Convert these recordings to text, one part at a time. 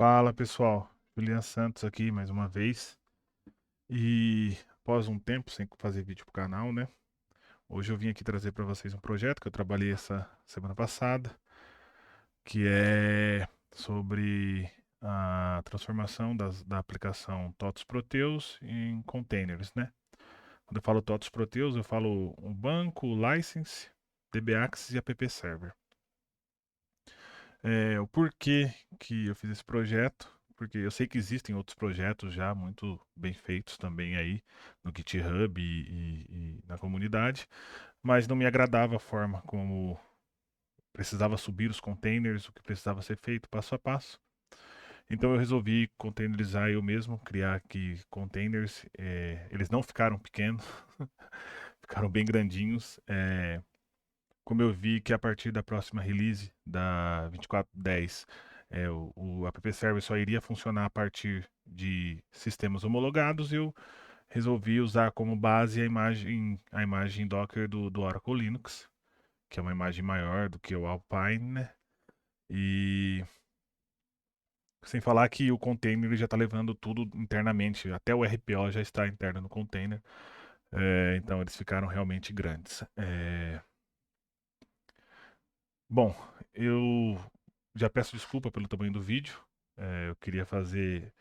Fala pessoal, Julian Santos aqui mais uma vez. E após um tempo sem fazer vídeo pro canal, né? Hoje eu vim aqui trazer para vocês um projeto que eu trabalhei essa semana passada, que é sobre a transformação da aplicação TOTOS Proteus em containers, né? Quando eu falo TOTOS Proteus, eu falo o banco, o license, DBAccess e app server. O porquê que eu fiz esse projeto, porque eu sei que existem outros projetos já muito bem feitos também aí no GitHub e na comunidade, mas não me agradava a forma como precisava subir os containers, o que precisava ser feito passo a passo. Então eu resolvi containerizar eu mesmo, criar aqui containers. Eles não ficaram pequenos, ficaram bem grandinhos. Como eu vi que a partir da próxima release da 24.10, o app server só iria funcionar a partir de sistemas homologados, eu resolvi usar como base a imagem Docker do Oracle Linux, que é uma imagem maior do que o Alpine, né? E sem falar que o container ele já está levando tudo internamente, até o RPO já está interno no container. Então eles ficaram realmente grandes. Bom, eu já peço desculpa pelo tamanho do vídeo. Eu queria fazer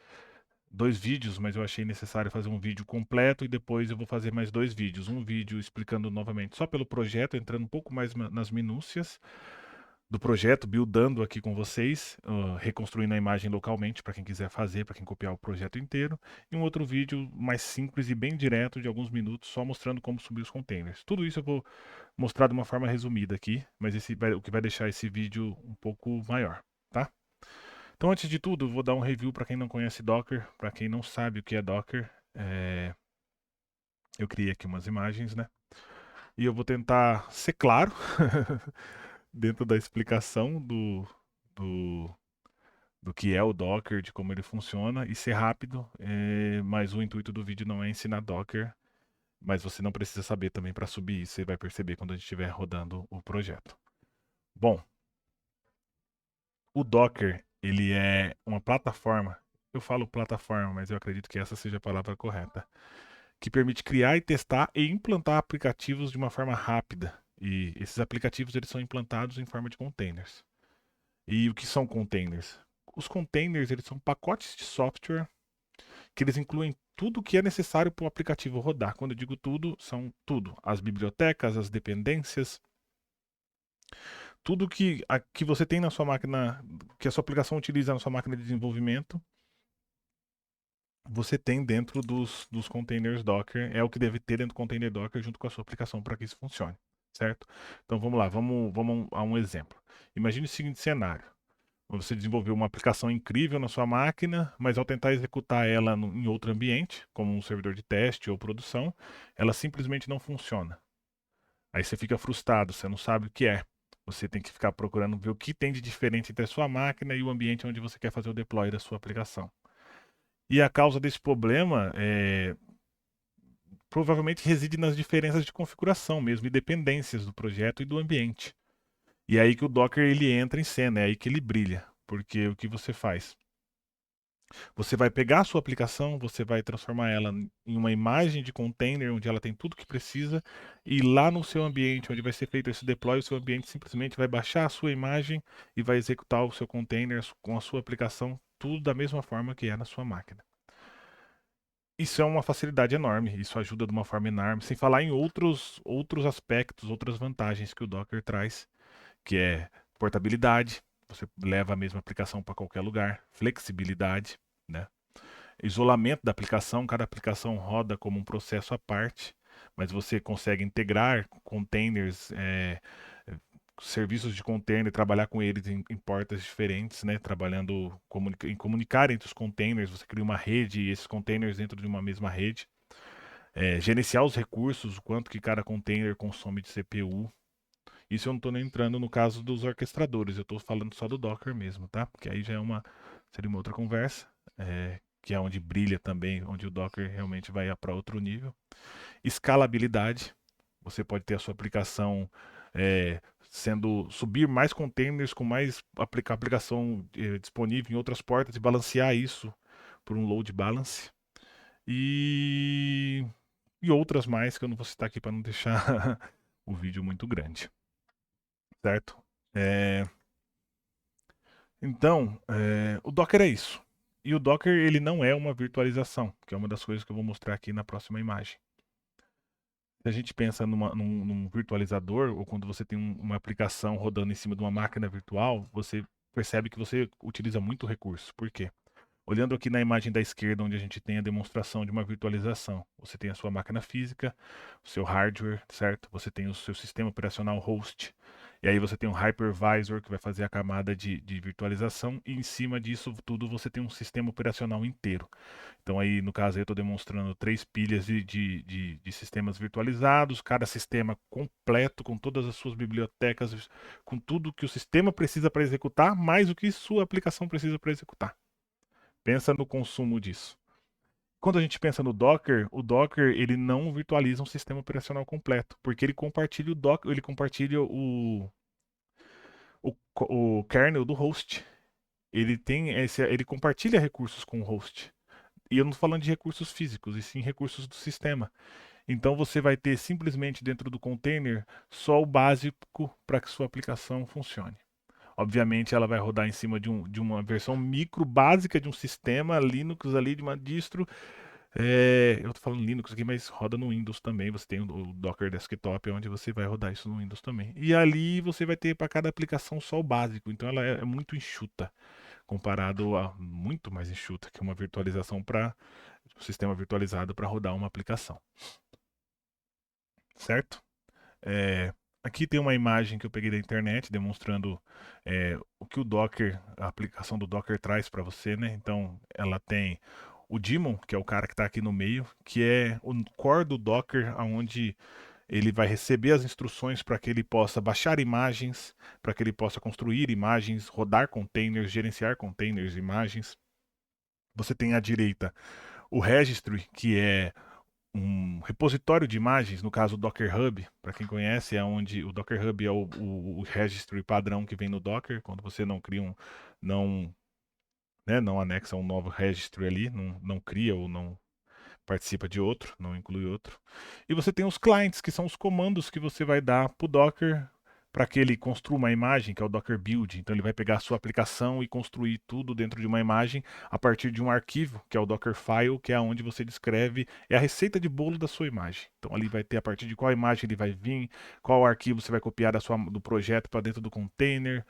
dois vídeos, mas eu achei necessário fazer um vídeo completo e depois eu vou fazer mais dois vídeos. Um vídeo explicando novamente só pelo projeto, entrando um pouco mais nas minúcias do projeto, buildando aqui com vocês, reconstruindo a imagem localmente para quem quiser fazer, para quem copiar o projeto inteiro. E um outro vídeo mais simples e bem direto, de alguns minutos, só mostrando como subir os containers. Tudo isso eu vou mostrar de uma forma resumida aqui, mas o que vai deixar esse vídeo um pouco maior, tá? Então, antes de tudo, eu vou dar um review para quem não conhece Docker, para quem não sabe o que é Docker. Eu criei aqui umas imagens, né? E eu vou tentar ser claro dentro da explicação do, do que é o Docker, de como ele funciona, e ser rápido. Mas o intuito do vídeo não é ensinar Docker, mas você não precisa saber também para subir isso, você vai perceber quando a gente estiver rodando o projeto. Bom, o Docker, ele é uma plataforma. Eu falo plataforma, mas eu acredito que essa seja a palavra correta, que permite criar e testar e implantar aplicativos de uma forma rápida. E esses aplicativos eles são implantados em forma de containers. E o que são containers? Os containers eles são pacotes de software que eles incluem tudo o que é necessário para o aplicativo rodar. Quando eu digo tudo, são tudo: as bibliotecas, as dependências, tudo que você tem na sua máquina, que a sua aplicação utiliza na sua máquina de desenvolvimento, você tem dentro dos containers Docker. É o que deve ter dentro do container Docker junto com a sua aplicação para que isso funcione, certo? Então vamos lá, vamos a um exemplo. Imagine o seguinte cenário: você desenvolveu uma aplicação incrível na sua máquina, mas ao tentar executar ela em outro ambiente, como um servidor de teste ou produção, ela simplesmente não funciona. Aí você fica frustrado, você não sabe o que é. Você tem que ficar procurando ver o que tem de diferente entre a sua máquina e o ambiente onde você quer fazer o deploy da sua aplicação. E a causa desse problema provavelmente reside nas diferenças de configuração mesmo e dependências do projeto e do ambiente. E é aí que o Docker ele entra em cena, é aí que ele brilha, porque o que você faz? Você vai pegar a sua aplicação, você vai transformar ela em uma imagem de container onde ela tem tudo que precisa, e lá no seu ambiente onde vai ser feito esse deploy, o seu ambiente simplesmente vai baixar a sua imagem e vai executar o seu container com a sua aplicação, tudo da mesma forma que é na sua máquina. Isso é uma facilidade enorme, isso ajuda de uma forma enorme, sem falar em outros aspectos, outras vantagens que o Docker traz, que é portabilidade, você leva a mesma aplicação para qualquer lugar, flexibilidade, né? Isolamento da aplicação, cada aplicação roda como um processo à parte, mas você consegue integrar containers, serviços de container, trabalhar com eles em portas diferentes, né? Trabalhando em comunicar entre os containers, você cria uma rede e esses containers dentro de uma mesma rede. Gerenciar os recursos, o quanto que cada container consome de CPU. Isso eu não estou nem entrando no caso dos orquestradores, eu estou falando só do Docker mesmo, tá? Porque aí já seria uma outra conversa, que é onde brilha também, onde o Docker realmente vai para outro nível. Escalabilidade, você pode ter a sua aplicação subir mais containers com mais aplicação disponível em outras portas e balancear isso por um load balance. E, e outras mais que eu não vou citar aqui para não deixar o vídeo muito grande. Certo? Então, o Docker é isso. E o Docker ele não é uma virtualização, que é uma das coisas que eu vou mostrar aqui na próxima imagem. Se a gente pensa num virtualizador, ou quando você tem uma aplicação rodando em cima de uma máquina virtual, você percebe que você utiliza muito recurso. Por quê? Olhando aqui na imagem da esquerda, onde a gente tem a demonstração de uma virtualização, você tem a sua máquina física, o seu hardware, certo? Você tem o seu sistema operacional host, e aí você tem um hypervisor que vai fazer a camada de virtualização, e em cima disso tudo você tem um sistema operacional inteiro. Então aí, no caso, eu estou demonstrando 3 pilhas de sistemas virtualizados, cada sistema completo, com todas as suas bibliotecas, com tudo que o sistema precisa para executar, mais o que sua aplicação precisa para executar. Pensa no consumo disso. Quando a gente pensa no Docker, o Docker ele não virtualiza um sistema operacional completo, porque ele compartilha o Docker, ele compartilha o kernel do host. Ele compartilha recursos com o host. E eu não estou falando de recursos físicos, e sim recursos do sistema. Então você vai ter simplesmente dentro do container só o básico para que sua aplicação funcione. Obviamente ela vai rodar em cima de uma versão micro básica de um sistema Linux ali, de uma distro. Eu estou falando Linux aqui, mas roda no Windows também. Você tem o Docker Desktop, onde você vai rodar isso no Windows também. E ali você vai ter para cada aplicação só o básico. Então ela é muito enxuta, comparado a muito mais enxuta que uma virtualização para um sistema virtualizado para rodar uma aplicação. Certo? Aqui tem uma imagem que eu peguei da internet demonstrando o que o Docker, a aplicação do Docker traz para você, né? Então, ela tem o daemon, que é o cara que está aqui no meio, que é o core do Docker, onde ele vai receber as instruções para que ele possa baixar imagens, para que ele possa construir imagens, rodar containers, gerenciar containers, imagens. Você tem à direita o registry, que é um repositório de imagens, no caso o Docker Hub, para quem conhece, é onde o Docker Hub é o registry padrão que vem no Docker, quando você não cria não, né, não anexa um novo registry ali, não cria ou não participa de outro, não inclui outro. E você tem os clients, que são os comandos que você vai dar para o Docker para que ele construa uma imagem, que é o Docker Build. Então ele vai pegar a sua aplicação e construir tudo dentro de uma imagem a partir de um arquivo, que é o Dockerfile, que é onde você descreve, é a receita de bolo da sua imagem. Então ali vai ter a partir de qual imagem ele vai vir, qual arquivo você vai copiar do projeto para dentro do container,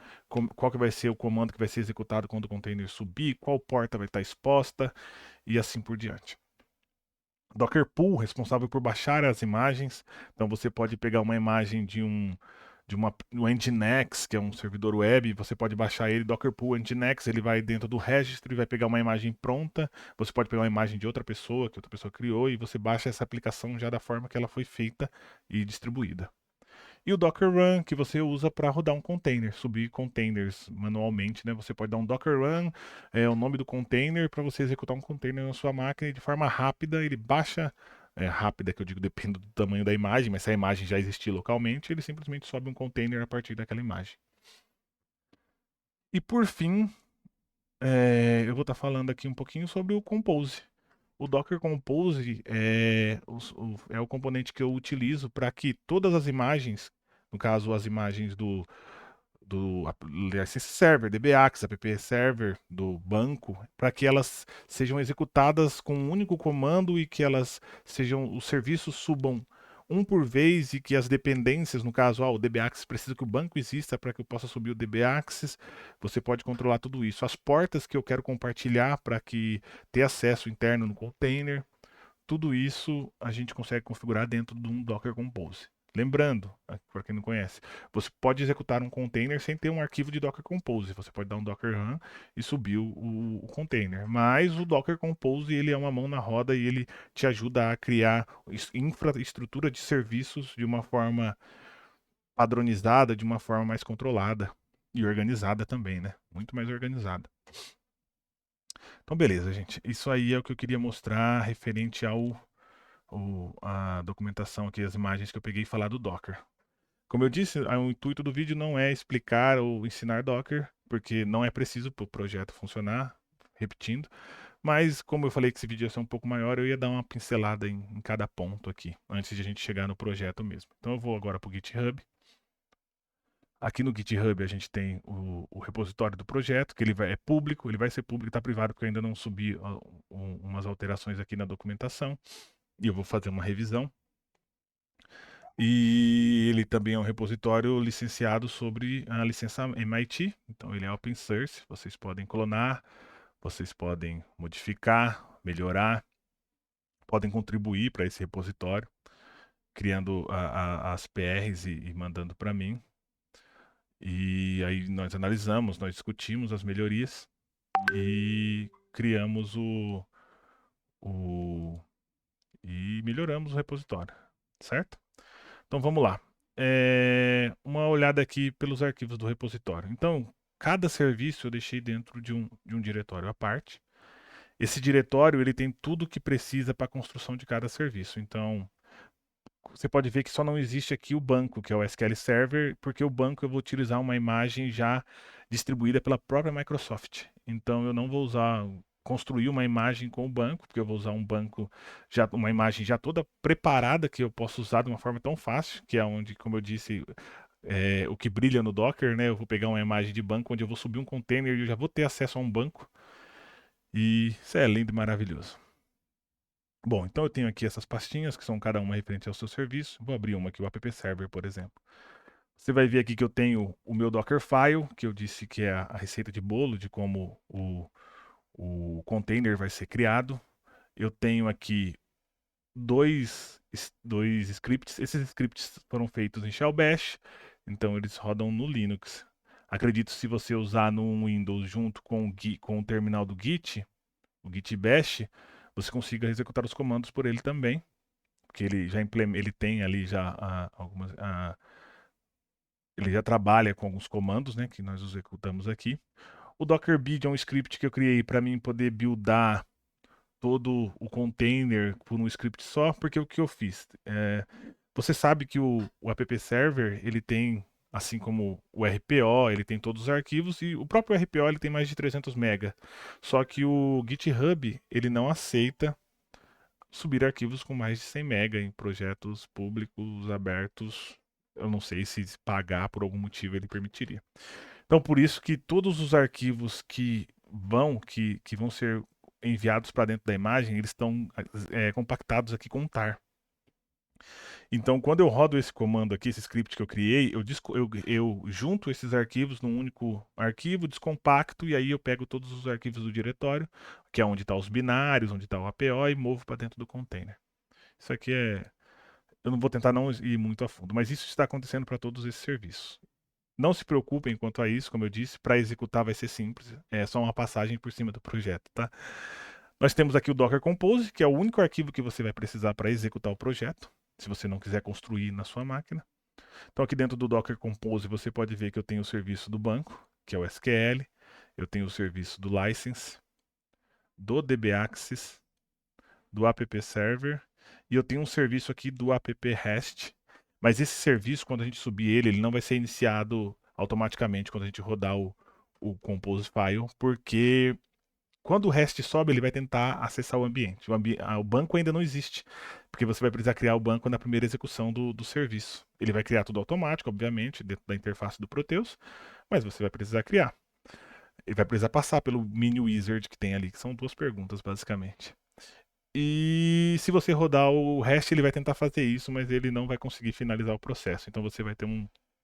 qual que vai ser o comando que vai ser executado quando o container subir, qual porta vai estar exposta e assim por diante. Docker Pool, responsável por baixar as imagens. Então você pode pegar uma imagem do Nginx, que é um servidor web, você pode baixar ele, Docker Pool Nginx, ele vai dentro do registry, vai pegar uma imagem pronta, você pode pegar uma imagem de outra pessoa, que outra pessoa criou, e você baixa essa aplicação já da forma que ela foi feita e distribuída. E o Docker Run, que você usa para rodar um container, subir containers manualmente, né? Você pode dar um Docker Run, o nome do container, para você executar um container na sua máquina e de forma rápida ele baixa, rápida que eu digo depende do tamanho da imagem, mas se a imagem já existir localmente, ele simplesmente sobe um container a partir daquela imagem. E por fim, eu vou estar falando aqui um pouquinho sobre o Compose. O Docker Compose é o componente que eu utilizo para que todas as imagens, no caso as imagens do License Server, DBAX, App Server do banco, para que elas sejam executadas com um único comando e que os serviços subam um por vez e que as dependências, no caso, o DBAccess precisa que o banco exista para que eu possa subir o DBAccess, você pode controlar tudo isso. As portas que eu quero compartilhar para que ter acesso interno no container, tudo isso a gente consegue configurar dentro de um Docker Compose. Lembrando, para quem não conhece, você pode executar um container sem ter um arquivo de Docker Compose. Você pode dar um Docker Run e subir o container. Mas o Docker Compose ele é uma mão na roda e ele te ajuda a criar infraestrutura de serviços de uma forma padronizada, de uma forma mais controlada e organizada também, né? Muito mais organizada. Então, beleza, gente. Isso aí é o que eu queria mostrar referente a documentação aqui, as imagens que eu peguei e falar do Docker. Como eu disse, o intuito do vídeo não é explicar ou ensinar Docker, porque não é preciso para o projeto funcionar, repetindo. Mas, como eu falei que esse vídeo ia ser um pouco maior, eu ia dar uma pincelada em cada ponto aqui, antes de a gente chegar no projeto mesmo. Então eu vou agora para o GitHub. Aqui no GitHub a gente tem o repositório do projeto, que é público, ele vai ser público, está privado porque eu ainda não subi umas alterações aqui na documentação. E eu vou fazer uma revisão. E ele também é um repositório licenciado sobre a licença MIT, então ele é open source, vocês podem clonar, vocês podem modificar, melhorar, podem contribuir para esse repositório, criando as PRs e mandando para mim. E aí nós analisamos, nós discutimos as melhorias e criamos e melhoramos o repositório, certo? Então vamos lá. Uma olhada aqui pelos arquivos do repositório. Então, cada serviço eu deixei dentro de um diretório à parte. Esse diretório ele tem tudo que precisa para a construção de cada serviço. Então, você pode ver que só não existe aqui o banco, que é o SQL Server, porque o banco eu vou utilizar uma imagem já distribuída pela própria Microsoft. Então eu não vou construir uma imagem com o banco, porque eu vou usar um banco já uma imagem já toda preparada que eu posso usar de uma forma tão fácil, que é onde, como eu disse, o que brilha no Docker, né? Eu vou pegar uma imagem de banco onde eu vou subir um container e eu já vou ter acesso a um banco. E isso é lindo e maravilhoso. Bom, então eu tenho aqui essas pastinhas que são cada uma referente ao seu serviço. Vou abrir uma aqui, o app server, por exemplo. Você vai ver aqui que eu tenho o meu Dockerfile, que eu disse que é a receita de bolo de como o container vai ser criado. Eu tenho aqui dois scripts. Esses scripts foram feitos em Shell Bash, então eles rodam no Linux. Acredito que se você usar no Windows junto com o terminal do Git, o Git Bash, você consiga executar os comandos por ele também, porque ele já ele tem ali já ele já trabalha com alguns comandos, né, que nós executamos aqui. O Docker Build é um script que eu criei para mim poder buildar todo o container por um script só, porque o que eu fiz? Você sabe que o app server ele tem, assim como o RPO, ele tem todos os arquivos e o próprio RPO ele tem mais de 300 MB. Só que o GitHub ele não aceita subir arquivos com mais de 100 MB em projetos públicos abertos. Eu não sei se pagar por algum motivo ele permitiria. Então, por isso que todos os arquivos que vão ser enviados para dentro da imagem, eles estão compactados aqui com tar. Então, quando eu rodo esse comando aqui, esse script que eu criei, eu junto esses arquivos num único arquivo, descompacto, e aí eu pego todos os arquivos do diretório, que é onde estão os binários, onde está o APO, e movo para dentro do container. Isso aqui eu não vou tentar não ir muito a fundo, mas isso está acontecendo para todos esses serviços. Não se preocupem quanto a isso, como eu disse, para executar vai ser simples, é só uma passagem por cima do projeto, tá? Nós temos aqui o Docker Compose, que é o único arquivo que você vai precisar para executar o projeto, se você não quiser construir na sua máquina. Então aqui dentro do Docker Compose você pode ver que eu tenho o serviço do banco, que é o SQL, eu tenho o serviço do License, do DBAccess, do app server, e eu tenho um serviço aqui do app REST, mas esse serviço, quando a gente subir ele não vai ser iniciado automaticamente quando a gente rodar o Compose File, porque quando o REST sobe, ele vai tentar acessar o ambiente. O banco ainda não existe, porque você vai precisar criar o banco na primeira execução do serviço. Ele vai criar tudo automático, obviamente, dentro da interface do Proteus, mas você vai precisar criar. Ele vai precisar passar pelo mini wizard que tem ali, que são duas perguntas, basicamente. E se você rodar o REST, ele vai tentar fazer isso, mas ele não vai conseguir finalizar o processo. Então você vai ter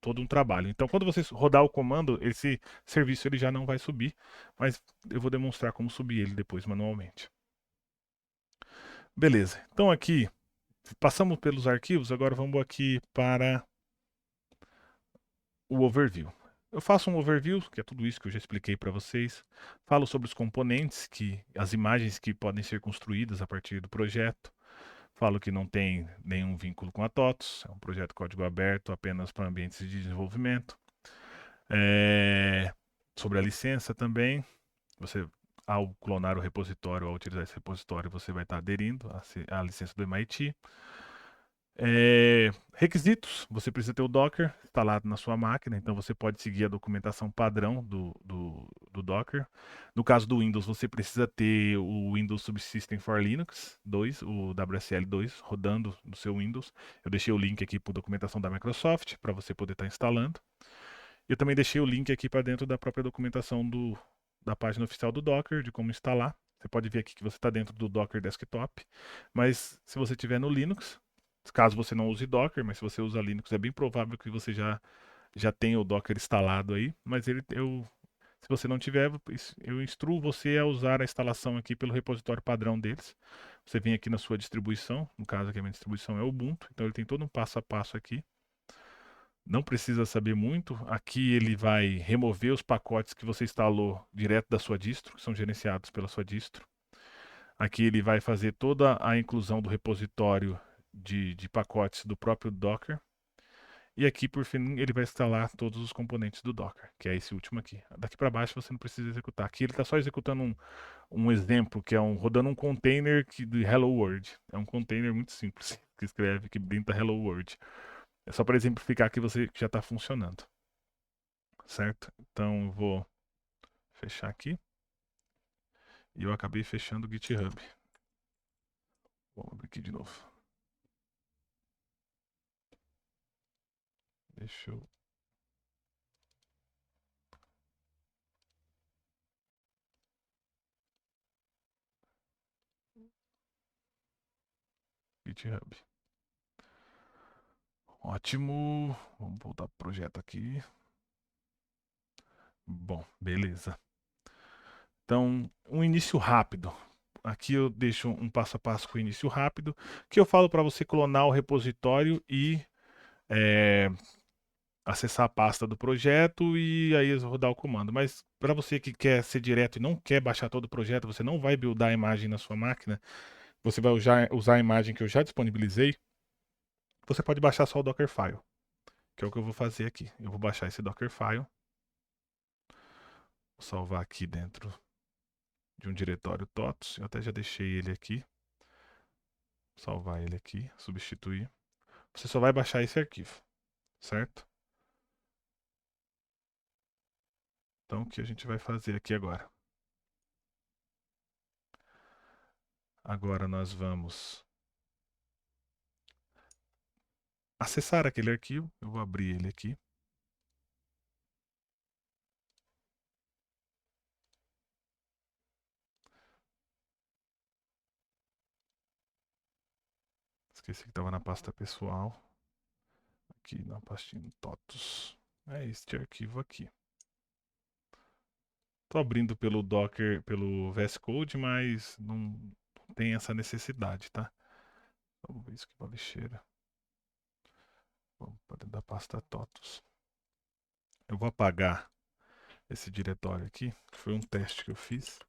todo um trabalho. Então quando você rodar o comando, esse serviço ele já não vai subir, mas eu vou demonstrar como subir ele depois manualmente. Beleza. Então aqui passamos pelos arquivos, agora vamos aqui para o overview. Eu faço um overview, que é tudo isso que eu já expliquei para vocês. Falo sobre os componentes, as imagens que podem ser construídas a partir do projeto. Falo que não tem nenhum vínculo com a TOTOS, é um projeto código aberto apenas para ambientes de desenvolvimento. Sobre a licença também, você, ao clonar o repositório, ao utilizar esse repositório, você vai estar aderindo à licença do MIT. Requisitos: você precisa ter o Docker instalado na sua máquina, então você pode seguir a documentação padrão do Docker. No caso do Windows, você precisa ter o Windows Subsystem for Linux 2, o WSL 2, rodando no seu Windows. Eu deixei o link aqui para a documentação da Microsoft, para você poder estar instalando. Eu também deixei o link aqui para dentro da própria documentação da página oficial do Docker, de como instalar. Você pode ver aqui que você está dentro do Docker Desktop, mas se você estiver no Linux, caso você não use Docker, mas se você usa Linux, é bem provável que você já tenha o Docker instalado aí, mas se você não tiver, eu instruo você a usar a instalação aqui pelo repositório padrão deles. Você vem aqui na sua distribuição, no caso aqui a minha distribuição é o Ubuntu, então ele tem todo um passo a passo aqui. Não precisa saber muito. Aqui ele vai remover os pacotes que você instalou direto da sua distro, que são gerenciados pela sua distro. Aqui ele vai fazer toda a inclusão do repositório de pacotes do próprio Docker. E aqui, por fim, ele vai instalar todos os componentes do Docker, que é esse último aqui. Daqui para baixo você não precisa executar. Aqui ele está só executando um exemplo, que é rodando um container de Hello World. É um container muito simples, que escreve, que brinda Hello World. É só para exemplificar que você já está funcionando, certo? Então eu vou fechar aqui. E eu acabei fechando o GitHub. Vou abrir aqui de novo. Deixa eu. GitHub. Ótimo. Vamos voltar pro projeto aqui. Bom, beleza. Então, um início rápido. Aqui eu deixo um passo a passo com o início rápido, que eu falo para você clonar o repositório e é, acessar a pasta do projeto e aí rodar o comando. Mas para você que quer ser direto e não quer baixar todo o projeto, você não vai buildar a imagem na sua máquina, você vai usar a imagem que eu já disponibilizei, você pode baixar só o Dockerfile, que é o que eu vou fazer aqui. Eu vou baixar esse Dockerfile, vou salvar aqui dentro de um diretório TOTS, eu até já deixei ele aqui, salvar ele aqui, substituir. Você só vai baixar esse arquivo, certo? Então o que a gente vai fazer aqui agora? Agora nós vamos acessar aquele arquivo, eu vou abrir ele aqui. Esqueci que estava na pasta pessoal. Aqui na pastinha TOTUS. É este arquivo aqui. Estou abrindo pelo Docker, pelo VS Code, mas não tem essa necessidade, tá? Vamos ver isso aqui para lixeira. Vamos para dentro da pasta TOTUS. Eu vou apagar esse diretório aqui, que foi um teste que eu fiz.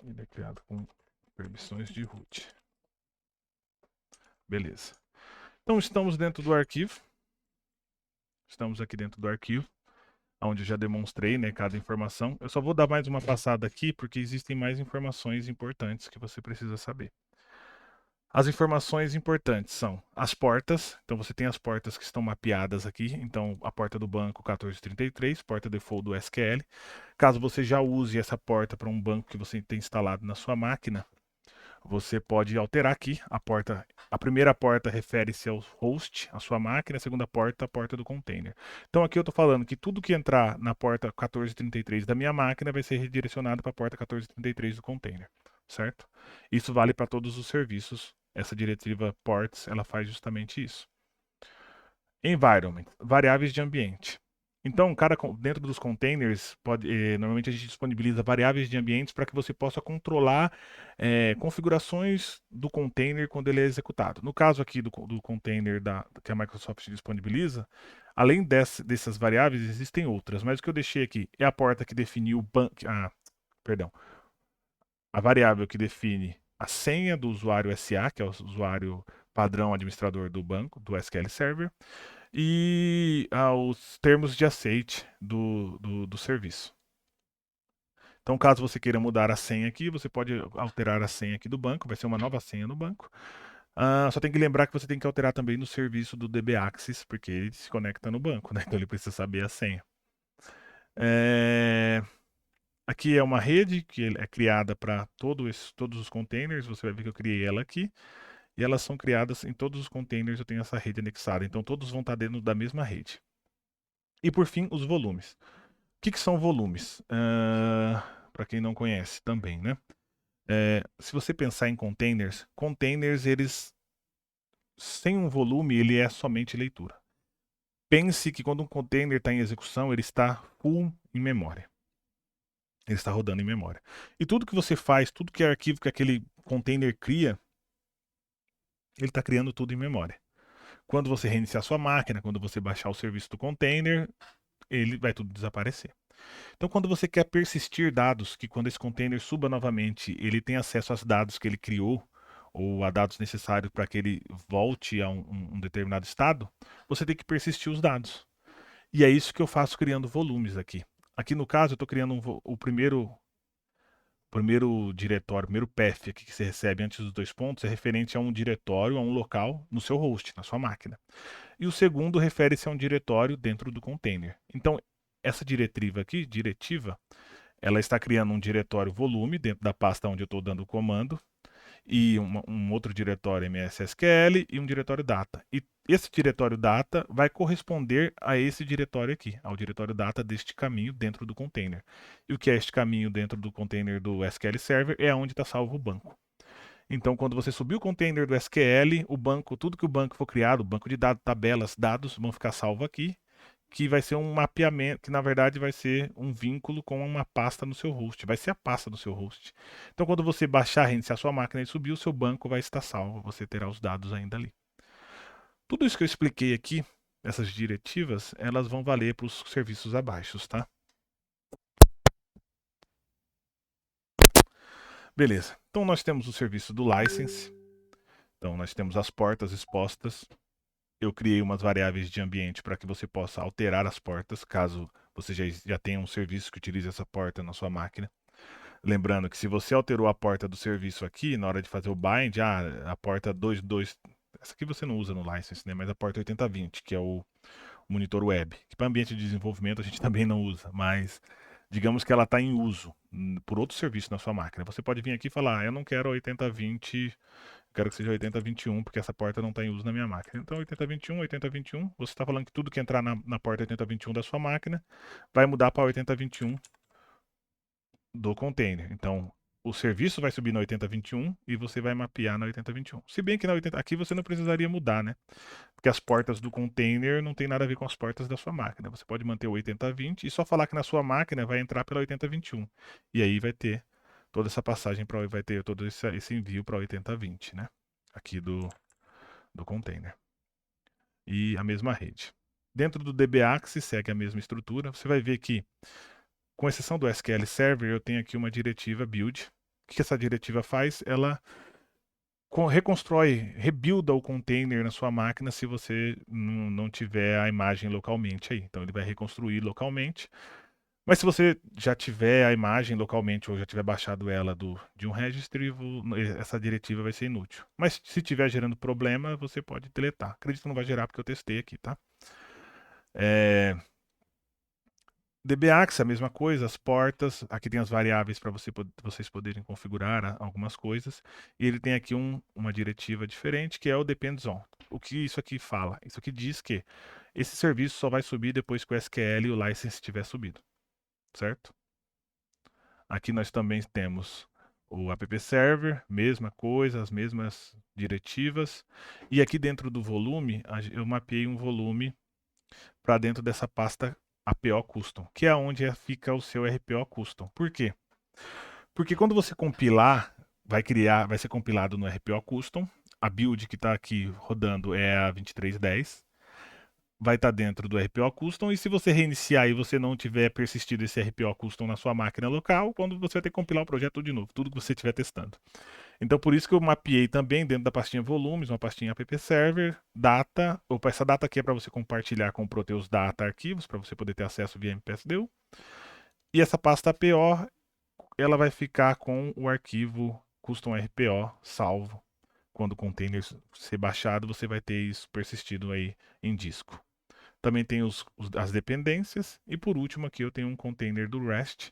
Ele é criado com permissões de root. Beleza. Então estamos dentro do arquivo. Estamos aqui dentro do arquivo, onde eu já demonstrei, né, cada informação. Eu só vou dar mais uma passada aqui, porque existem mais informações importantes que você precisa saber. As informações importantes são as portas. Então você tem as portas que estão mapeadas aqui. Então a porta do banco 1433, porta default do SQL. Caso você já use essa porta para um banco que você tem instalado na sua máquina, você pode alterar aqui a porta. A primeira porta refere-se ao host, a sua máquina, a segunda porta, a porta do container. Então aqui eu estou falando que tudo que entrar na porta 1433 da minha máquina vai ser redirecionado para a porta 1433 do container, certo? Isso vale para todos os serviços. Essa diretiva ports, ela faz justamente isso. Environment, variáveis de ambiente. Então, dentro dos containers, normalmente a gente disponibiliza variáveis de ambientes para que você possa controlar configurações do container quando ele é executado. No caso aqui do container que a Microsoft disponibiliza, além dessas variáveis, existem outras, mas o que eu deixei aqui é a porta que define perdão, a variável que define a senha do usuário SA, que é o usuário padrão administrador do banco, do SQL Server, e aos termos de aceite do serviço. Então, caso você queira mudar a senha aqui, você pode alterar a senha aqui do banco, vai ser uma nova senha no banco. Só tem que lembrar que você tem que alterar também no serviço do DB Access, porque ele se conecta no banco, né? Então ele precisa saber a senha. Aqui é uma rede que é criada para todos os containers. Você vai ver que eu criei ela aqui. E elas são criadas em todos os containers. Eu tenho essa rede anexada. Então todos vão estar dentro da mesma rede. E por fim, os volumes. O que são volumes? Para quem não conhece também, né? Se você pensar em containers, eles sem um volume, ele é somente leitura. Pense que quando um container está em execução, ele está full em memória. Ele está rodando em memória. E tudo que você faz, tudo que é arquivo que aquele container cria, ele está criando tudo em memória. Quando você reiniciar sua máquina, quando você baixar o serviço do container, ele vai tudo desaparecer. Então, quando você quer persistir dados, que quando esse container suba novamente, ele tem acesso aos dados que ele criou, ou a dados necessários para que ele volte a um determinado estado, você tem que persistir os dados. E é isso que eu faço criando volumes aqui. Aqui no caso, eu estou criando o primeiro diretório, o primeiro path aqui que você recebe antes dos dois pontos é referente a um diretório, a um local no seu host, na sua máquina. E o segundo refere-se a um diretório dentro do container. Então, essa diretiva aqui, ela está criando um diretório volume dentro da pasta onde eu estou dando o comando, e um outro diretório MSSQL e um diretório data. E esse diretório data vai corresponder a esse diretório aqui, ao diretório data deste caminho dentro do container. E o que é este caminho dentro do container do SQL Server é onde está salvo o banco. Então, quando você subir o container do SQL, o banco, tudo que o banco for criado, banco de dados, tabelas, dados, vão ficar salvos aqui, que vai ser um mapeamento, que na verdade vai ser um vínculo com uma pasta no seu host. Vai ser a pasta do seu host. Então, quando você baixar, reiniciar sua máquina e subir, o seu banco vai estar salvo. Você terá os dados ainda ali. Tudo isso que eu expliquei aqui, essas diretivas, elas vão valer para os serviços abaixo, tá? Beleza. Então, nós temos o serviço do license. Então, nós temos as portas expostas. Eu criei umas variáveis de ambiente para que você possa alterar as portas, caso você já tenha um serviço que utilize essa porta na sua máquina. Lembrando que se você alterou a porta do serviço aqui, na hora de fazer o bind, a porta 22, essa aqui você não usa no license, né? Mas a porta 8020, que é o monitor web, que para ambiente de desenvolvimento a gente também não usa, mas digamos que ela está em uso por outro serviço na sua máquina. Você pode vir aqui e falar, eu não quero 8020, quero que seja 8021, porque essa porta não está em uso na minha máquina. Então 8021, 8021, você está falando que tudo que entrar na porta 8021 da sua máquina vai mudar para 8021 do container. Então, o serviço vai subir na 8021 e você vai mapear na 8021. Se bem que na 80, aqui você não precisaria mudar, né? Porque as portas do container não tem nada a ver com as portas da sua máquina. Você pode manter o 8020 e só falar que na sua máquina vai entrar pela 8021. E aí vai ter toda essa passagem para vai ter todo esse envio para 8020, né? Aqui do container. E a mesma rede. Dentro do DBAXE segue a mesma estrutura. Você vai ver que com exceção do SQL Server, eu tenho aqui uma diretiva build. O que essa diretiva faz? Ela reconstrói, rebuilda o container na sua máquina se você não tiver a imagem localmente aí. Então ele vai reconstruir localmente. Mas se você já tiver a imagem localmente ou já tiver baixado ela de um registry, essa diretiva vai ser inútil. Mas se estiver gerando problema, você pode deletar. Acredito que não vai gerar porque eu testei aqui, tá? DBAX, a mesma coisa, as portas, aqui tem as variáveis para vocês poderem configurar algumas coisas, e ele tem aqui uma diretiva diferente, que é o depends on. O que isso aqui fala? Isso aqui diz que esse serviço só vai subir depois que o SQL e o license estiver subido, certo? Aqui nós também temos o app server, mesma coisa, as mesmas diretivas, e aqui dentro do volume, eu mapeei um volume para dentro dessa pasta APO Custom, que é onde fica o seu RPO Custom. Por quê? Porque quando você compilar, vai ser compilado no RPO Custom. A build que está aqui rodando é a 2310. Vai estar dentro do RPO Custom. E se você reiniciar e você não tiver persistido esse RPO Custom na sua máquina local, quando você vai ter que compilar o projeto de novo, tudo que você estiver testando. Então, por isso que eu mapeei também dentro da pastinha volumes, uma pastinha app server, data. Opa, essa data aqui é para você compartilhar com o Proteus Data arquivos, para você poder ter acesso via MPSDU. E essa pasta APO ela vai ficar com o arquivo custom RPO salvo. Quando o container ser baixado, você vai ter isso persistido aí em disco. Também tem as dependências. E por último aqui eu tenho um container do REST.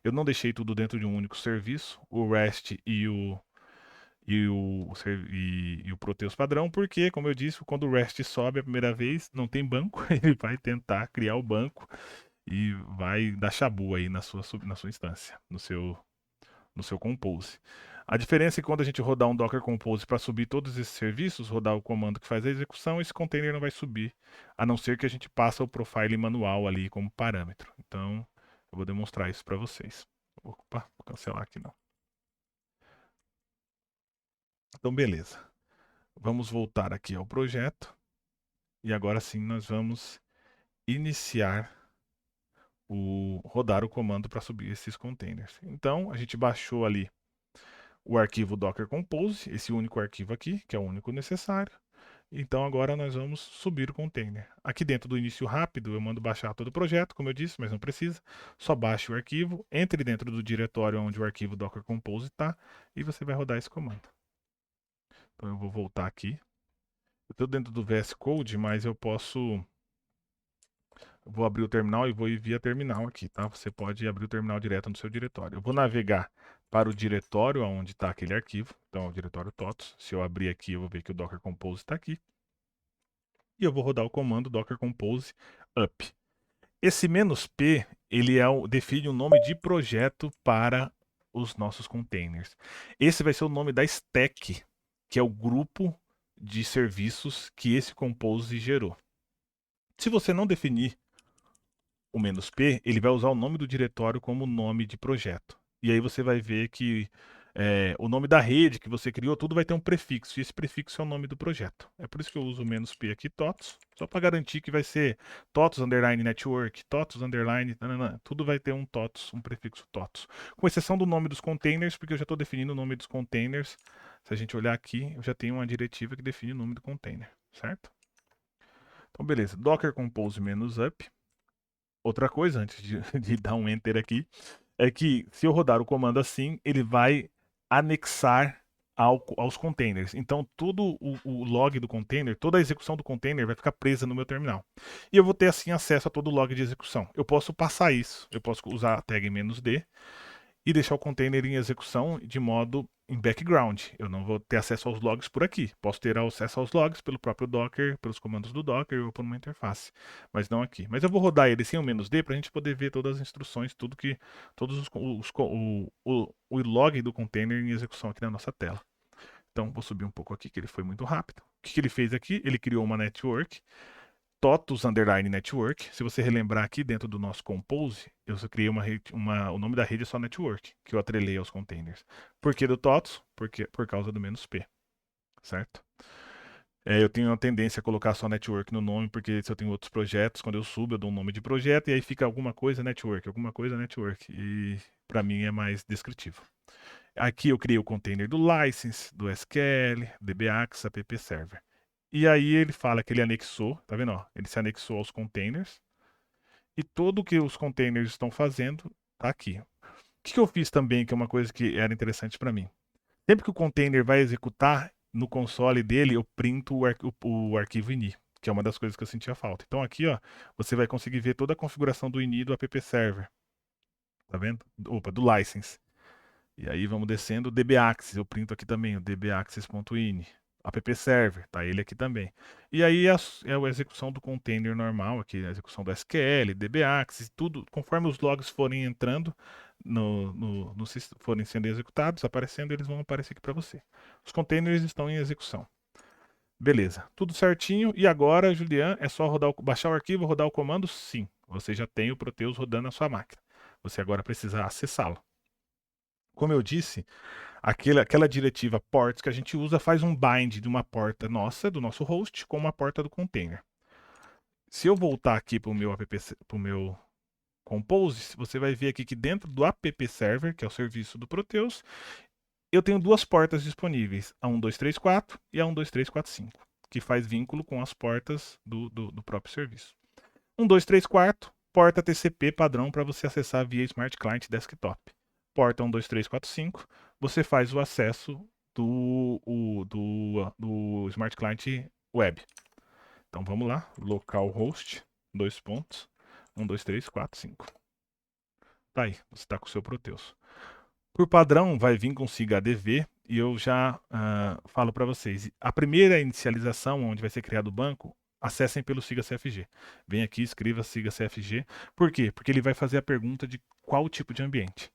Eu não deixei tudo dentro de um único serviço, o REST e o Proteus padrão, porque, como eu disse, quando o REST sobe a primeira vez, não tem banco, ele vai tentar criar o banco e vai dar chabu aí na sua instância, no seu Compose. A diferença é que quando a gente rodar um Docker Compose para subir todos esses serviços, rodar o comando que faz a execução, esse container não vai subir, a não ser que a gente passe o profile manual ali como parâmetro. Então, eu vou demonstrar isso para vocês. Opa, vou cancelar aqui não. Então, beleza. Vamos voltar aqui ao projeto. E agora sim nós vamos iniciar rodar o comando para subir esses containers. Então, a gente baixou ali o arquivo Docker Compose, esse único arquivo aqui, que é o único necessário. Então agora nós vamos subir o container. Aqui dentro do início rápido eu mando baixar todo o projeto, como eu disse, mas não precisa. Só baixe o arquivo, entre dentro do diretório onde o arquivo Docker Compose está e você vai rodar esse comando. Então eu vou voltar aqui. Eu estou dentro do VS Code, mas eu vou abrir o terminal e vou ir via terminal aqui, tá? Você pode abrir o terminal direto no seu diretório. Eu vou navegar para o diretório onde está aquele arquivo. Então, o diretório TOTOS. Se eu abrir aqui, eu vou ver que o Docker Compose está aqui. E eu vou rodar o comando Docker Compose up. Esse "-p", ele define o nome de projeto para os nossos containers. Esse vai ser o nome da stack, que é o grupo de serviços que esse Compose gerou. Se você não definir o "-p", ele vai usar o nome do diretório como nome de projeto. E aí você vai ver que o nome da rede que você criou, tudo vai ter um prefixo, e esse prefixo é o nome do projeto. É por isso que eu uso o "-p" aqui, TOTOS, só para garantir que vai ser TOTOS underline network, TOTOS underline, tudo vai ter um TOTOS, um prefixo TOTOS. Com exceção do nome dos containers, porque eu já estou definindo o nome dos containers. Se a gente olhar aqui, eu já tenho uma diretiva que define o nome do container, certo? Então, beleza. Docker Compose "-up". Outra coisa, antes de dar um enter aqui, é que se eu rodar o comando assim, ele vai anexar aos containers. Então, todo o log do container, toda a execução do container vai ficar presa no meu terminal. E eu vou ter, assim, acesso a todo o log de execução. Eu posso passar isso, eu posso usar a tag "-d", e deixar o container em execução de modo em background. Eu não vou ter acesso aos logs por aqui. Posso ter acesso aos logs pelo próprio Docker, pelos comandos do Docker ou por uma interface, mas não aqui. Mas eu vou rodar ele sem o "-d" para a gente poder ver todas as instruções, todos o log do container em execução aqui na nossa tela. Então, vou subir um pouco aqui, que ele foi muito rápido. O que ele fez aqui? Ele criou uma network, TOTOS underline network. Se você relembrar aqui dentro do nosso Compose, eu só criei o nome da rede é só network, que eu atrelei aos containers. Por que do TOTOS? Por causa do "-p", certo? Eu tenho uma tendência a colocar só network no nome, porque se eu tenho outros projetos, quando eu subo, eu dou um nome de projeto e aí fica alguma coisa network, E para mim é mais descritivo. Aqui eu criei o container do license, do SQL, DBAX, app server. E aí ele fala que ele anexou, tá vendo? Ó, ele se anexou aos containers. E tudo que os containers estão fazendo tá aqui. O que eu fiz também, que é uma coisa que era interessante para mim. Sempre que o container vai executar, no console dele eu printo o arquivo ini, que é uma das coisas que eu sentia falta. Então aqui, ó, você vai conseguir ver toda a configuração do ini do app server. Tá vendo? Opa, do license. E aí vamos descendo o DBAccess, eu printo aqui também, o dbaccess.ini. App server, tá ele aqui também. E aí é a execução do container normal, aqui a execução do SQL, dbaccess, tudo, conforme os logs forem entrando, forem sendo executados, aparecendo, eles vão aparecer aqui para você. Os containers estão em execução. Beleza, tudo certinho. E agora, Julian, é só baixar o arquivo, rodar o comando? Sim, você já tem o Proteus rodando na sua máquina. Você agora precisa acessá-lo. Como eu disse, aquela diretiva ports que a gente usa faz um bind de uma porta nossa, do nosso host, com uma porta do container. Se eu voltar aqui para o meu Compose, você vai ver aqui que dentro do app server, que é o serviço do Proteus, eu tenho duas portas disponíveis, a 1234 e a 12345, que faz vínculo com as portas do próprio serviço. 1234, porta TCP padrão para você acessar via Smart Client Desktop. porta 12345, você faz o acesso do Smart Client Web. Então vamos lá, localhost, 12345. Tá aí, você está com o seu Proteus. Por padrão, vai vir com SIGA-ADV e eu já falo para vocês. A primeira inicialização, onde vai ser criado o banco, acessem pelo SIGA-CFG. Vem aqui, escreva SIGA-CFG. Por quê? Porque ele vai fazer a pergunta de qual tipo de ambiente.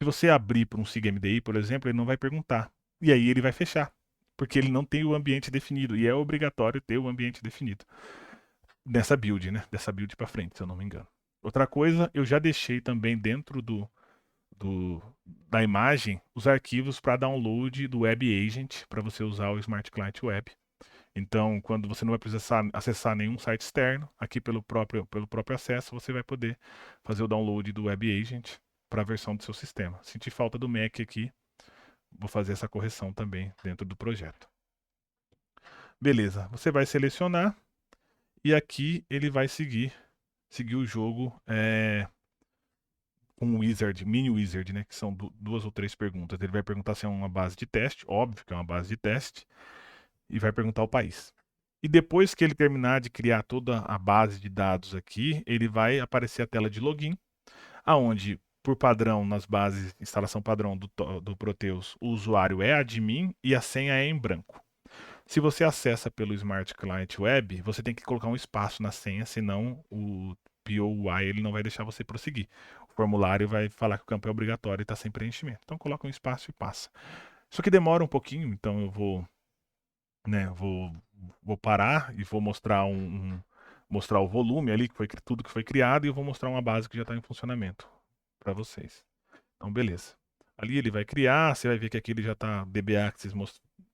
Se você abrir para um SIGA-MDI, por exemplo, ele não vai perguntar. E aí ele vai fechar, porque ele não tem o ambiente definido. E é obrigatório ter o ambiente definido. Nessa build, né? Dessa build para frente, se eu não me engano. Outra coisa, eu já deixei também dentro da imagem os arquivos para download do Web Agent para você usar o Smart Client Web. Então, quando você não vai precisar acessar nenhum site externo, aqui pelo próprio acesso, você vai poder fazer o download do Web Agent para a versão do seu sistema. Senti falta do Mac aqui, vou fazer essa correção também dentro do projeto. Beleza, você vai selecionar e aqui ele vai seguir o jogo com o wizard, mini wizard, né, que são duas ou três perguntas. Ele vai perguntar se é uma base de teste, óbvio que é uma base de teste, e vai perguntar o país. E depois que ele terminar de criar toda a base de dados aqui, ele vai aparecer a tela de login, aonde por padrão nas bases instalação padrão do Proteus, o usuário é admin e a senha é em branco. Se você acessa pelo Smart Client Web, você tem que colocar um espaço na senha, senão o POI ele não vai deixar você prosseguir. O formulário vai falar que o campo é obrigatório e está sem preenchimento. Então coloca um espaço e passa. Isso aqui demora um pouquinho, então eu vou, né, vou parar e vou mostrar mostrar o volume ali, que foi tudo que foi criado, e eu vou mostrar uma base que já está em funcionamento para vocês. Então, beleza. Ali ele vai criar, você vai ver que aqui ele já está DB Access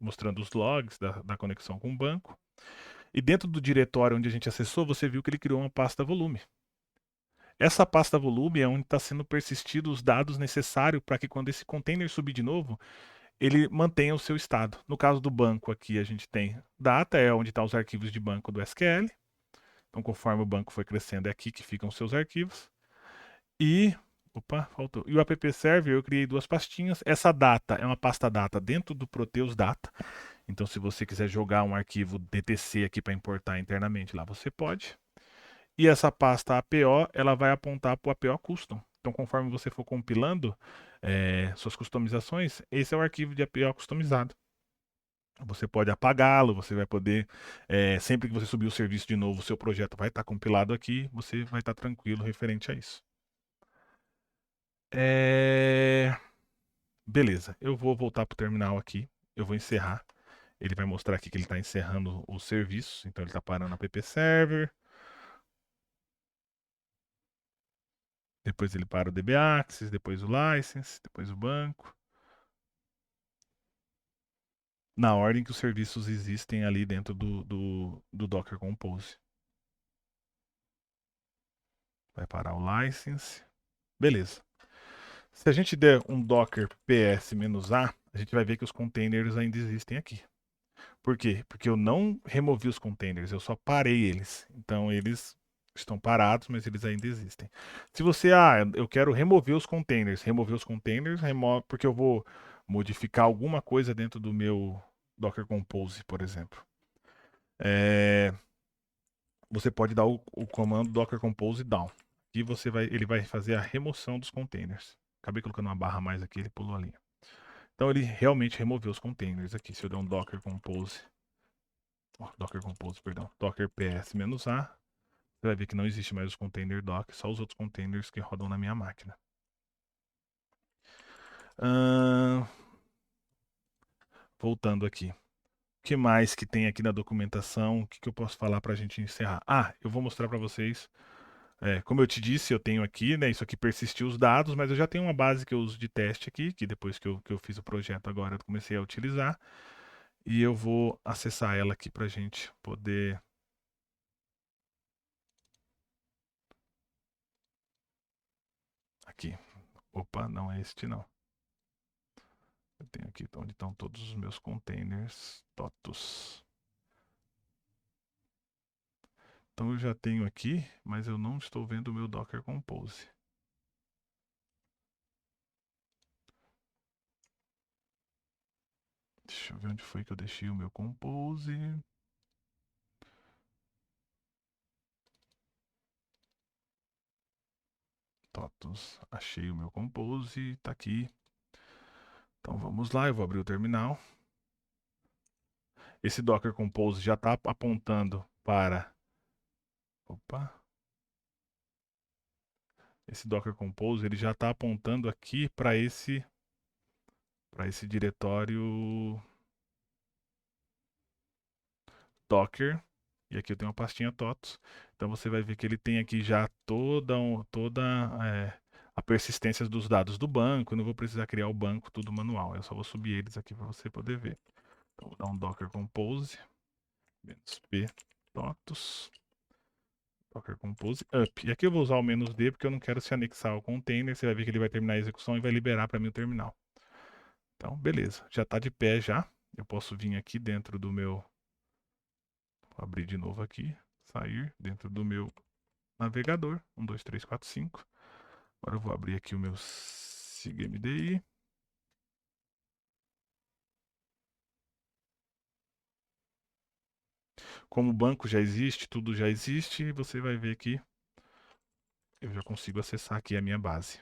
mostrando os logs da conexão com o banco. E dentro do diretório onde a gente acessou, você viu que ele criou uma pasta volume. Essa pasta volume é onde está sendo persistido os dados necessários para que quando esse container subir de novo, ele mantenha o seu estado. No caso do banco aqui, a gente tem data, é onde estão os arquivos de banco do SQL. Então, conforme o banco foi crescendo, é aqui que ficam os seus arquivos. E opa, faltou. E o app server eu criei duas pastinhas. Essa data é uma pasta data dentro do Proteus Data. Então, se você quiser jogar um arquivo DTC aqui para importar internamente, lá você pode. E essa pasta APO, ela vai apontar para o APO Custom. Então, conforme você for compilando suas customizações, esse é o arquivo de APO customizado. Você pode apagá-lo, você vai poder, sempre que você subir o serviço de novo, o seu projeto vai estar compilado aqui, você vai estar tranquilo referente a isso. Beleza, eu vou voltar para o terminal aqui, eu vou encerrar. Ele vai mostrar aqui que ele está encerrando o serviço, então ele está parando a app server. Depois ele para o DB Access, depois o license, depois o banco. Na ordem que os serviços existem ali dentro do Docker Compose. Vai parar o license. Beleza. Se a gente der um docker ps-a, a gente vai ver que os containers ainda existem aqui. Por quê? Porque eu não removi os containers, eu só parei eles. Então eles estão parados, mas eles ainda existem. Se você, eu quero remover os containers, remove, porque eu vou modificar alguma coisa dentro do meu Docker Compose, por exemplo. Você pode dar o comando Docker Compose down. E ele vai fazer a remoção dos containers. Acabei colocando uma barra a mais aqui, ele pulou a linha. Então ele realmente removeu os containers aqui. Se eu der um Docker Compose, perdão, Docker ps-a, você vai ver que não existe mais os container doc, só os outros containers que rodam na minha máquina. Voltando aqui. O que mais que tem aqui na documentação? O que eu posso falar para a gente encerrar? Eu vou mostrar para vocês. Como eu te disse, eu tenho aqui, né? Isso aqui persistiu os dados, mas eu já tenho uma base que eu uso de teste aqui, que depois que eu fiz o projeto agora eu comecei a utilizar. E eu vou acessar ela aqui para a gente poder. Aqui. Opa, não é este não. Eu tenho aqui onde estão todos os meus containers TOTUS. Então eu já tenho aqui, mas eu não estou vendo o meu Docker Compose. Deixa eu ver onde foi que eu deixei o meu Compose. TOTOS. Achei o meu Compose, tá aqui. Então vamos lá, eu vou abrir o terminal. Esse Docker Compose já está apontando para. Opa! Esse Docker Compose ele já está apontando aqui para esse diretório Docker. E aqui eu tenho uma pastinha TOTOS. Então você vai ver que ele tem aqui já toda a persistência dos dados do banco. Eu não vou precisar criar o banco tudo manual. Eu só vou subir eles aqui para você poder ver. Então vou dar um Docker Compose -p TOTOS. Docker Compose up. E aqui eu vou usar o "-d" porque eu não quero se anexar ao container. Você vai ver que ele vai terminar a execução e vai liberar para mim o terminal. Então, beleza. Já está de pé já. Eu posso vir aqui dentro do meu... Vou abrir de novo aqui. Sair dentro do meu navegador. 1, 2, 3, 4, 5. Agora eu vou abrir aqui o meu SIGMDI. Como o banco já existe, tudo já existe, você vai ver que eu já consigo acessar aqui a minha base.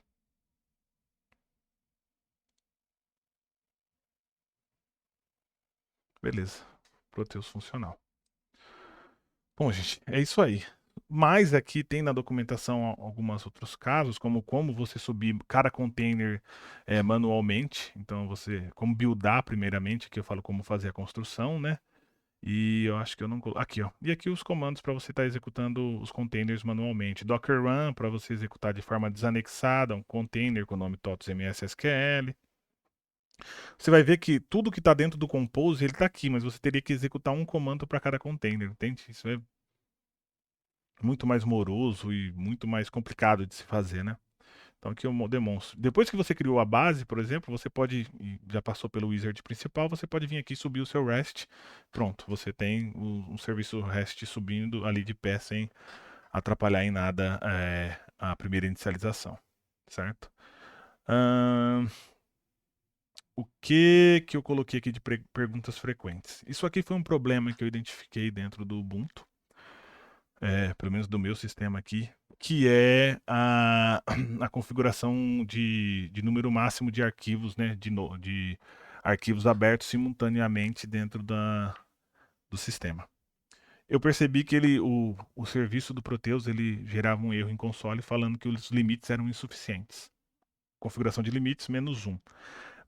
Beleza. Proteus funcional. Bom, gente, é isso aí. Mas aqui tem na documentação alguns outros casos, como você subir cada container manualmente. Então, como buildar primeiramente, que eu falo como fazer a construção, né? E eu acho que eu não. Aqui, ó. E aqui os comandos para você estar executando os containers manualmente. Docker Run para você executar de forma desanexada um container com o nome TOTOS MS SQL. Você vai ver que tudo que está dentro do Compose ele está aqui, mas você teria que executar um comando para cada container, entende? Isso é muito mais moroso e muito mais complicado de se fazer, né? Então aqui eu demonstro. Depois que você criou a base, por exemplo, você pode, já passou pelo wizard principal, você pode vir aqui e subir o seu REST. Pronto, você tem um serviço REST subindo ali de pé sem atrapalhar em nada a primeira inicialização, certo? O que eu coloquei aqui de perguntas frequentes? Isso aqui foi um problema que eu identifiquei dentro do Ubuntu, pelo menos do meu sistema aqui, que é a configuração de número máximo de arquivos, né, de arquivos abertos simultaneamente dentro do sistema. Eu percebi que o serviço do Proteus ele gerava um erro em console falando que os limites eram insuficientes. Configuração de limites -1.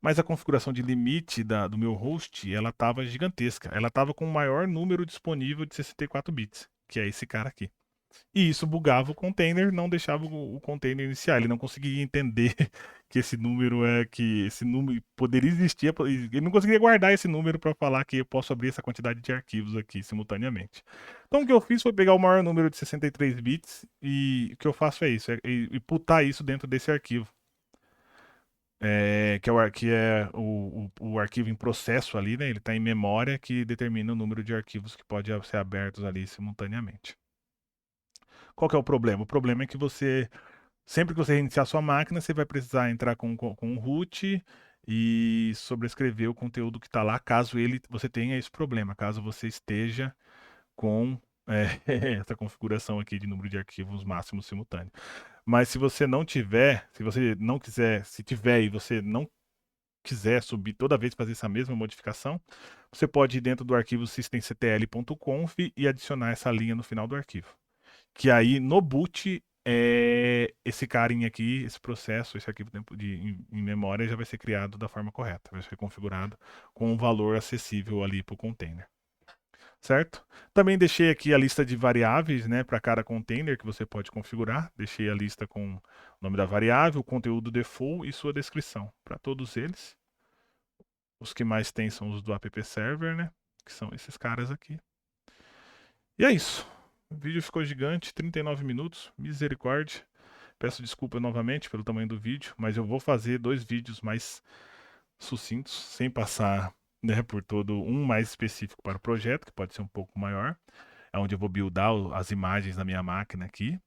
Mas a configuração de limite do meu host, ela estava gigantesca. Ela estava com o maior número disponível de 64 bits, que é esse cara aqui. E isso bugava o container, não deixava o container iniciar. Ele não conseguia entender que esse número poderia existir. Ele não conseguia guardar esse número para falar que eu posso abrir essa quantidade de arquivos aqui simultaneamente. Então o que eu fiz foi pegar o maior número de 63 bits e o que eu faço é isso, e putar isso dentro desse arquivo. Que é o arquivo em processo ali, né? Ele está em memória que determina o número de arquivos que pode ser abertos ali simultaneamente. Qual que é o problema? O problema é que sempre que você reiniciar sua máquina, você vai precisar entrar com o root e sobrescrever o conteúdo que está lá, caso você tenha esse problema, caso você esteja com essa configuração aqui de número de arquivos máximo simultâneo. Mas se você não tiver, se você não quiser, se tiver e você não quiser subir toda vez fazer essa mesma modificação, você pode ir dentro do arquivo systemctl.conf e adicionar essa linha no final do arquivo. Que aí no boot esse carinha aqui, esse processo, esse arquivo em memória já vai ser criado da forma correta, vai ser configurado com um valor acessível ali para o container. Certo? Também deixei aqui a lista de variáveis, né, para cada container que você pode configurar. Deixei a lista com o nome da variável, o conteúdo default e sua descrição para todos eles. Os que mais tem são os do app server, né, que são esses caras aqui. E é isso. O vídeo ficou gigante, 39 minutos, misericórdia. Peço desculpa novamente pelo tamanho do vídeo, mas eu vou fazer 2 vídeos mais sucintos, sem passar, né, por todo um mais específico para o projeto, que pode ser um pouco maior, é onde eu vou buildar as imagens na minha máquina aqui,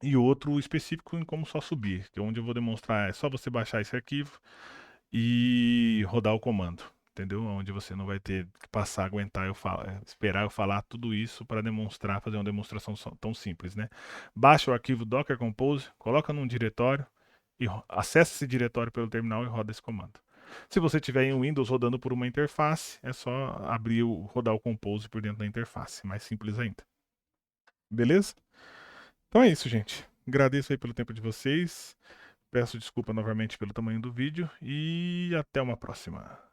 e outro específico em como só subir, que é onde eu vou demonstrar, é só você baixar esse arquivo e rodar o comando. entendeu? Onde você não vai ter que passar, aguentar esperar eu falar tudo isso para demonstrar, fazer uma demonstração tão simples, né? Baixa o arquivo Docker Compose, coloca num diretório e acessa esse diretório pelo terminal e roda esse comando. Se você tiver em Windows rodando por uma interface, é só rodar o Compose por dentro da interface, mais simples ainda. Beleza? Então é isso, gente. Agradeço aí pelo tempo de vocês. Peço desculpa novamente pelo tamanho do vídeo e até uma próxima.